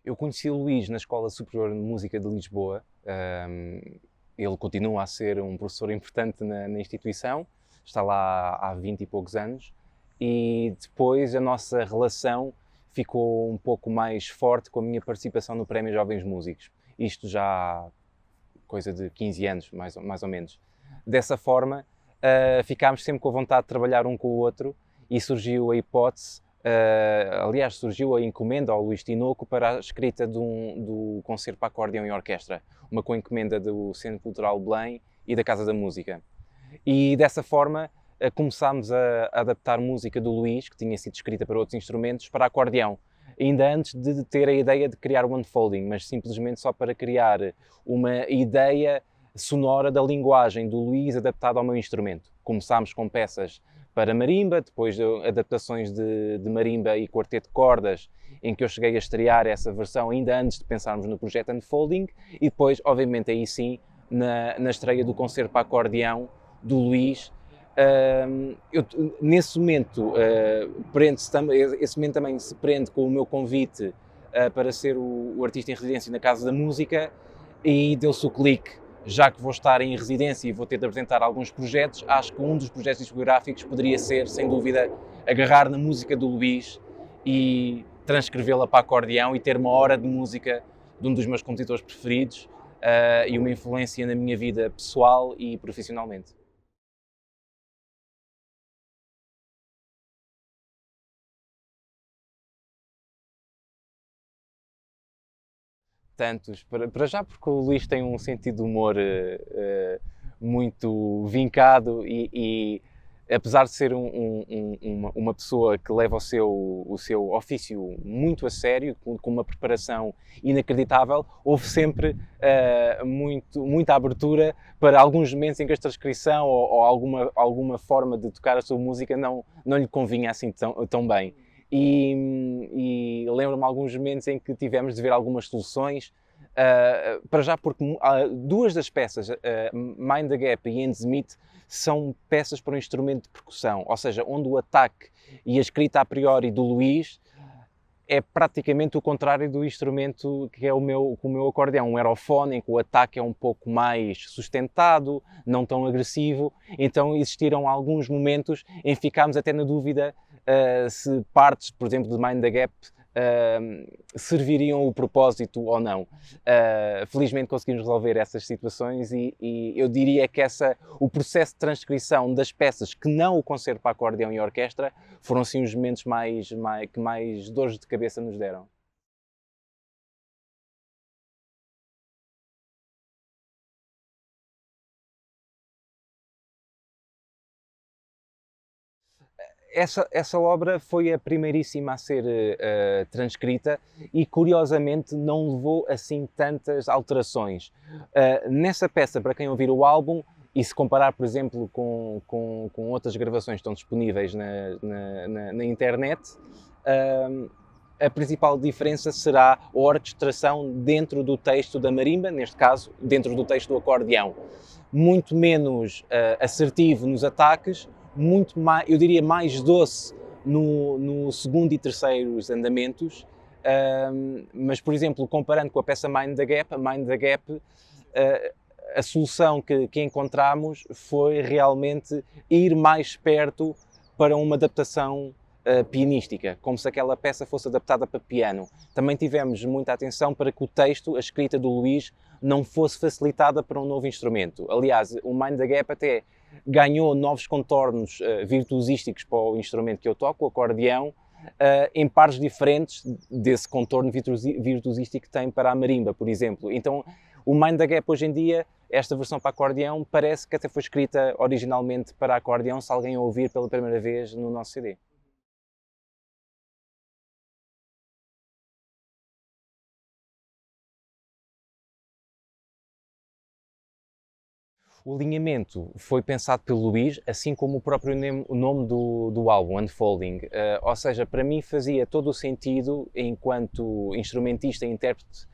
Eu conheci o Luís na Escola Superior de Música de Lisboa. Ele continua a ser um professor importante na instituição, está lá há 20 e poucos anos, e depois a nossa relação ficou um pouco mais forte com a minha participação no Prémio Jovens Músicos. Isto já há coisa de 15 anos, mais ou menos. Dessa forma, ficámos sempre com a vontade de trabalhar um com o outro e surgiu a hipótese, aliás, surgiu a encomenda ao Luís Tinoco para a escrita do concerto para acordeão e orquestra, uma coencomenda do Centro Cultural Belém e da Casa da Música. E dessa forma começámos a adaptar música do Luís, que tinha sido escrita para outros instrumentos, para acordeão, ainda antes de ter a ideia de criar o Unfolding, mas simplesmente só para criar uma ideia sonora da linguagem do Luís adaptada ao meu instrumento. Começámos com peças para marimba, depois adaptações de marimba e quarteto de cordas, em que eu cheguei a estrear essa versão ainda antes de pensarmos no projeto Unfolding, e depois, obviamente, aí sim, na estreia do concerto para acordeão do Luís. Nesse momento, esse momento também se prende com o meu convite para ser o artista em residência na Casa da Música, e deu-se o clique. Já que vou estar em residência e vou ter de apresentar alguns projetos, acho que um dos projetos discográficos poderia ser, sem dúvida, agarrar na música do Luís e transcrevê-la para acordeão e ter uma hora de música de um dos meus compositores preferidos e uma influência na minha vida pessoal e profissionalmente. Tantos, para já porque o Luís tem um sentido de humor muito vincado e apesar de ser uma pessoa que leva o seu ofício muito a sério, com uma preparação inacreditável, houve sempre muita abertura para alguns momentos em que a transcrição ou alguma forma de tocar a sua música não lhe convinha assim tão bem. E lembro-me de alguns momentos em que tivemos de ver algumas soluções, para já porque duas das peças, Mind the Gap e Ends Meet, são peças para um instrumento de percussão, ou seja, onde o ataque e a escrita a priori do Luís é praticamente o contrário do instrumento que é o meu acordeão, um aerofone, em que o ataque é um pouco mais sustentado, não tão agressivo. Então existiram alguns momentos em que ficámos até na dúvida se partes, por exemplo, de Mind the Gap serviriam o propósito ou não. Felizmente conseguimos resolver essas situações e eu diria que o processo de transcrição das peças que não o concerto para acordeão e orquestra foram sim os momentos que mais dores de cabeça nos deram. Essa obra foi a primeiríssima a ser transcrita e, curiosamente, não levou assim tantas alterações. Nessa peça, para quem ouvir o álbum, e se comparar, por exemplo, com outras gravações que estão disponíveis na internet, a principal diferença será a orquestração dentro do texto da marimba, neste caso, dentro do texto do acordeão. Muito menos assertivo nos ataques, muito mais, eu diria, mais doce no segundo e terceiros andamentos, mas, por exemplo, comparando com a peça Mind the Gap, a solução que encontramos foi realmente ir mais perto para uma adaptação pianística, como se aquela peça fosse adaptada para piano. Também tivemos muita atenção para que o texto, a escrita do Luís, não fosse facilitada para um novo instrumento. Aliás, o Mind the Gap até ganhou novos contornos virtuosísticos para o instrumento que eu toco, o acordeão, em pares diferentes desse contorno virtuosístico que tem para a marimba, por exemplo. Então, o Mind the Gap hoje em dia, esta versão para acordeão, parece que até foi escrita originalmente para acordeão, se alguém a ouvir pela primeira vez no nosso CD. O alinhamento foi pensado pelo Luís, assim como o próprio nome do álbum, Unfolding. Ou seja, para mim fazia todo o sentido, enquanto instrumentista e intérprete,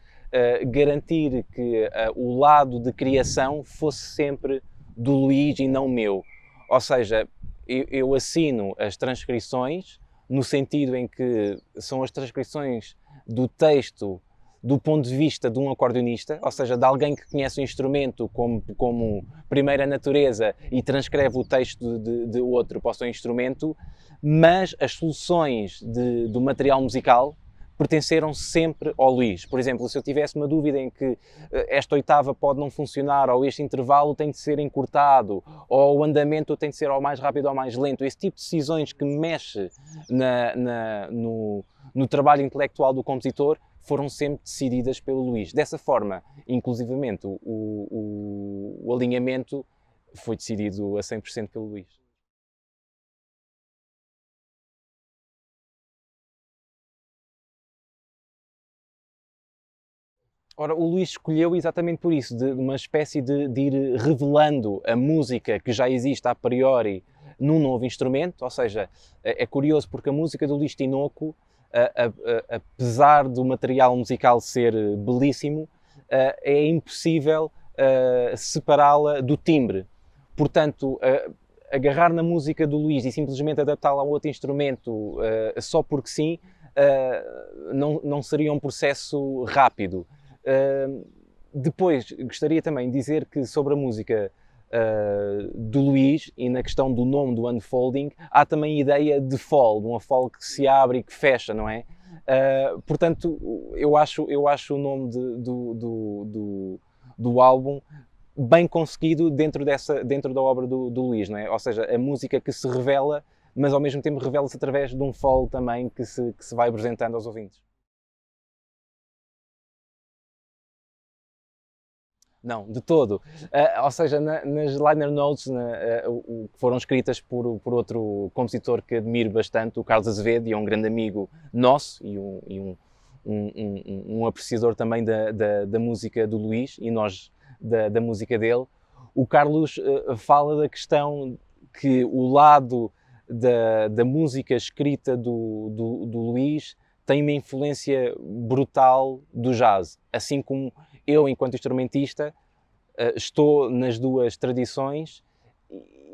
garantir que o lado de criação fosse sempre do Luís e não meu. Ou seja, eu assino as transcrições no sentido em que são as transcrições do texto do ponto de vista de um acordeonista, ou seja, de alguém que conhece o instrumento como primeira natureza e transcreve o texto de outro para o seu instrumento, mas as soluções do material musical pertenceram sempre ao Luís. Por exemplo, se eu tivesse uma dúvida em que esta oitava pode não funcionar, ou este intervalo tem de ser encurtado, ou o andamento tem de ser ao mais rápido ou mais lento, esse tipo de decisões que mexe no trabalho intelectual do compositor, foram sempre decididas pelo Luís. Dessa forma, inclusivamente, o alinhamento foi decidido a 100% pelo Luís. Ora, o Luís escolheu exatamente por isso, de uma espécie de ir revelando a música que já existe a priori num novo instrumento, ou seja, é curioso porque a música do Luís Tinoco, apesar do material musical ser belíssimo, é impossível separá-la do timbre. Portanto, agarrar na música do Luís e simplesmente adaptá-la a outro instrumento só porque sim, não seria um processo rápido. Depois, gostaria também de dizer que sobre a música do Luís e na questão do nome do Unfolding, há também a ideia de fall, de uma fall que se abre e que fecha, não é? Portanto, eu acho o nome do álbum bem conseguido dentro da obra do Luís, não é? Ou seja, a música que se revela, mas ao mesmo tempo revela-se através de um fall também que se vai apresentando aos ouvintes. Não, de todo. Ou seja, nas liner notes que foram escritas por outro compositor que admiro bastante, o Carlos Azevedo, e é um grande amigo nosso e um apreciador também da música do Luís e nós da música dele. O Carlos fala da questão que o lado da música escrita do Luís tem uma influência brutal do jazz, assim como eu, enquanto instrumentista, estou nas duas tradições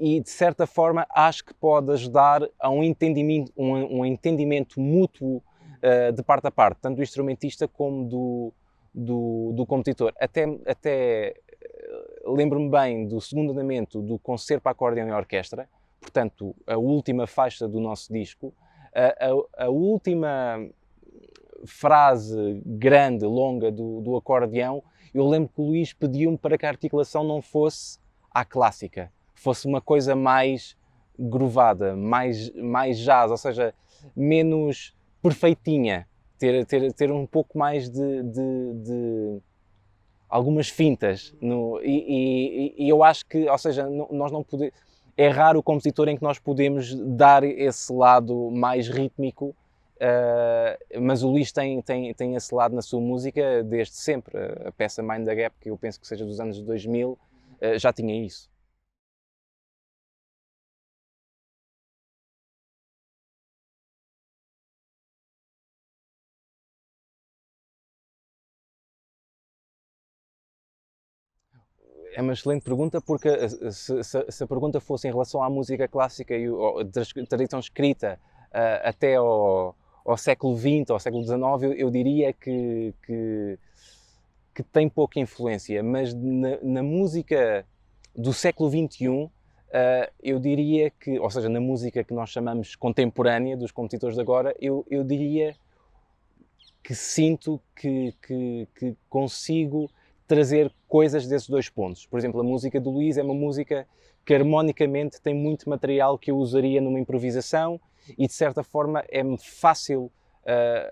e, de certa forma, acho que pode ajudar a um entendimento mútuo de parte a parte, tanto do instrumentista como do compositor. Até lembro-me bem do segundo andamento do Concerto para Acordeão e Orquestra, portanto, a última faixa do nosso disco, a última frase grande, longa do acordeão, eu lembro que o Luís pediu-me para que a articulação não fosse à clássica, fosse uma coisa mais grovada, mais jazz, ou seja, menos perfeitinha, ter um pouco mais de algumas fintas. E eu acho que, ou seja, nós não podemos. É raro o compositor em que nós podemos dar esse lado mais rítmico, mas o Luís tem esse lado na sua música desde sempre. A peça Mind the Gap, que eu penso que seja dos anos 2000, já tinha isso. É uma excelente pergunta, porque se a pergunta fosse em relação à música clássica e a tradição escrita até ao século XX, ao século XIX, eu diria que tem pouca influência, mas na música do século XXI, eu diria que, ou seja, na música que nós chamamos contemporânea, dos compositores de agora, eu diria que sinto que consigo trazer coisas desses dois pontos. Por exemplo, a música do Luís é uma música que harmonicamente tem muito material que eu usaria numa improvisação e de certa forma é-me fácil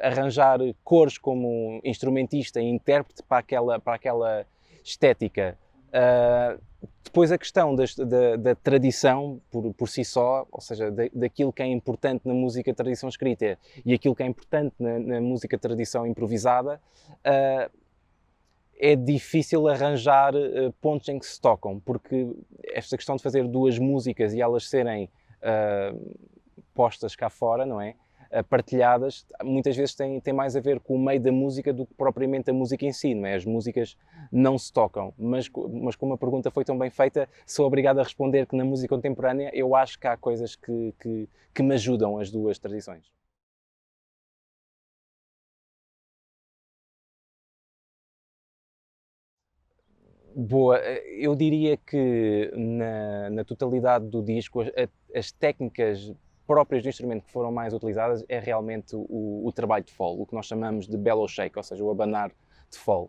arranjar cores como instrumentista e intérprete para aquela estética. Depois a questão da tradição por si só, ou seja, daquilo que é importante na música de tradição escrita e aquilo que é importante na música de tradição improvisada, é difícil arranjar pontos em que se tocam, porque esta questão de fazer duas músicas e elas serem postas cá fora, não é? Partilhadas, muitas vezes tem mais a ver com o meio da música do que propriamente a música em si, não é? As músicas não se tocam, mas como a pergunta foi tão bem feita, sou obrigado a responder que na música contemporânea eu acho que há coisas que me ajudam as duas tradições. Boa, eu diria que na totalidade do disco as técnicas próprias do instrumento que foram mais utilizadas é realmente o trabalho de fole, o que nós chamamos de bellow shake, ou seja, o abanar de fole.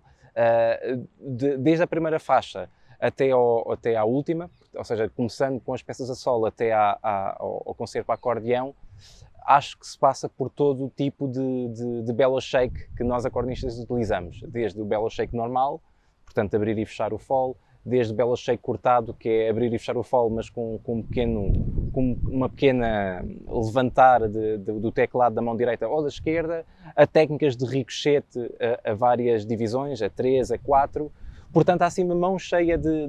Desde a primeira faixa até à última, ou seja, começando com as peças a solo até ao concerto para acordeão, acho que se passa por todo o tipo de bellow shake que nós acordeonistas utilizamos, desde o bellow shake normal, portanto abrir e fechar o fole, desde o bellow shake cortado, que é abrir e fechar o fole, mas com uma pequena levantar do teclado da mão direita ou da esquerda, a técnicas de ricochete a várias divisões, a 3, a 4. Portanto, há assim uma mão cheia de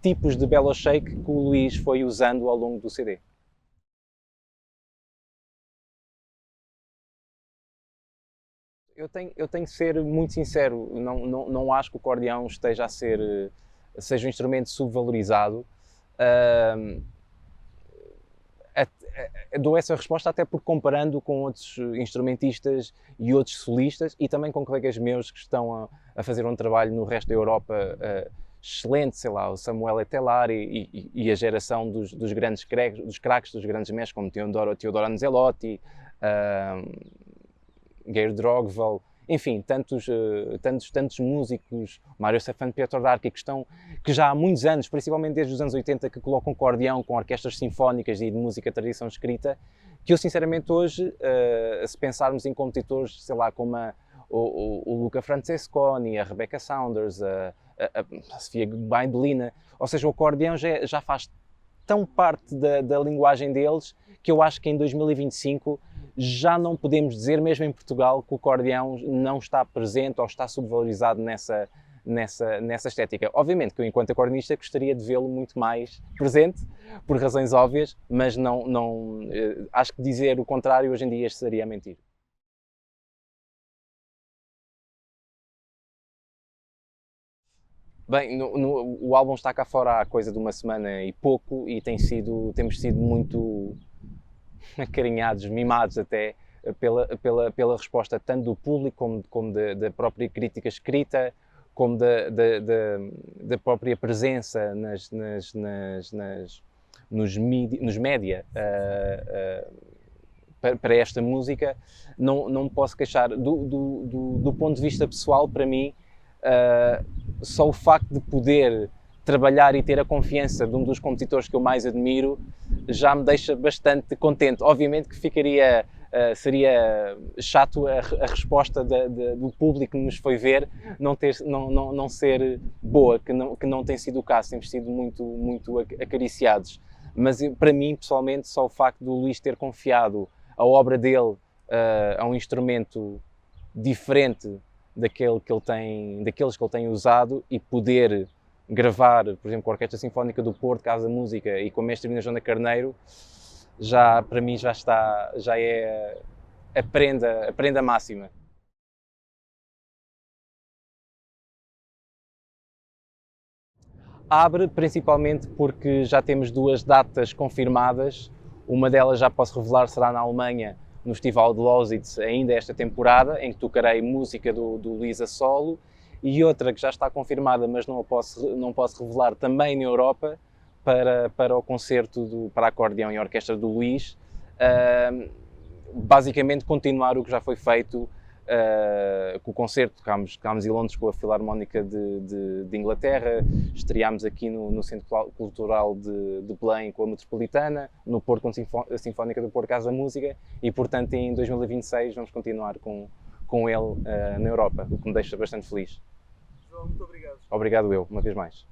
tipos de bellow shake que o Luís foi usando ao longo do CD. Eu tenho que ser muito sincero, não acho que o acordeão seja um instrumento subvalorizado. Uh, Dou essa resposta até porque comparando com outros instrumentistas e outros solistas e também com colegas meus que estão a fazer um trabalho no resto da Europa excelente, sei lá, o Samuel Etellar e a geração dos grandes craques, dos grandes mestres como Teodoro Angelotti, Geir Drogval, enfim, tantos músicos, Mário Stefan Pietrdarski, que já há muitos anos, principalmente desde os anos 80, que colocam acordeão com orquestras sinfónicas e de música de tradição escrita, que eu sinceramente hoje, se pensarmos em compositores, sei lá, como o Luca Francesconi, a Rebecca Saunders, a Sofia Baindlina, ou seja, o acordeão já faz tão parte da linguagem deles que eu acho que em 2025 já não podemos dizer, mesmo em Portugal, que o acordeão não está presente ou está subvalorizado nessa estética. Obviamente que eu, enquanto acordeonista, gostaria de vê-lo muito mais presente, por razões óbvias, mas acho que dizer o contrário hoje em dia seria mentir. Bem, o álbum está cá fora há coisa de uma semana e pouco e temos sido muito acarinhados, mimados até, pela resposta tanto do público como da própria crítica escrita, como da própria presença nos média para esta música. Não me posso queixar. Do ponto de vista pessoal, para mim, só o facto de poder trabalhar e ter a confiança de um dos compositores que eu mais admiro já me deixa bastante contente. Obviamente que seria chato a resposta do público que nos foi ver não ser boa, que não tem sido o caso, temos sido muito acariciados. Mas para mim, pessoalmente, só o facto do Luís ter confiado a obra dele a um instrumento diferente daqueles que ele tem usado e poder gravar, por exemplo, com a Orquestra Sinfónica do Porto, Casa da Música e com a Mestre Inês Joana Carneiro, para mim já é a prenda máxima. Abre principalmente porque já temos 2 datas confirmadas. Uma delas já posso revelar, será na Alemanha, no Festival de Lausitz, ainda esta temporada, em que tocarei música do Luís a solo, e outra que já está confirmada, mas não posso revelar, também na Europa, para o concerto para acordeão e orquestra do Luís. Basicamente continuar o que já foi feito com o concerto. Tocámos em Londres com a Filarmónica de Inglaterra, estreámos aqui no Centro Cultural de Belém com a Metropolitana, no Porto com a Sinfónica do Porto, Casa da Música, e portanto em 2026 vamos continuar com ele na Europa, o que me deixa bastante feliz. João, muito obrigado. Obrigado eu, uma vez mais.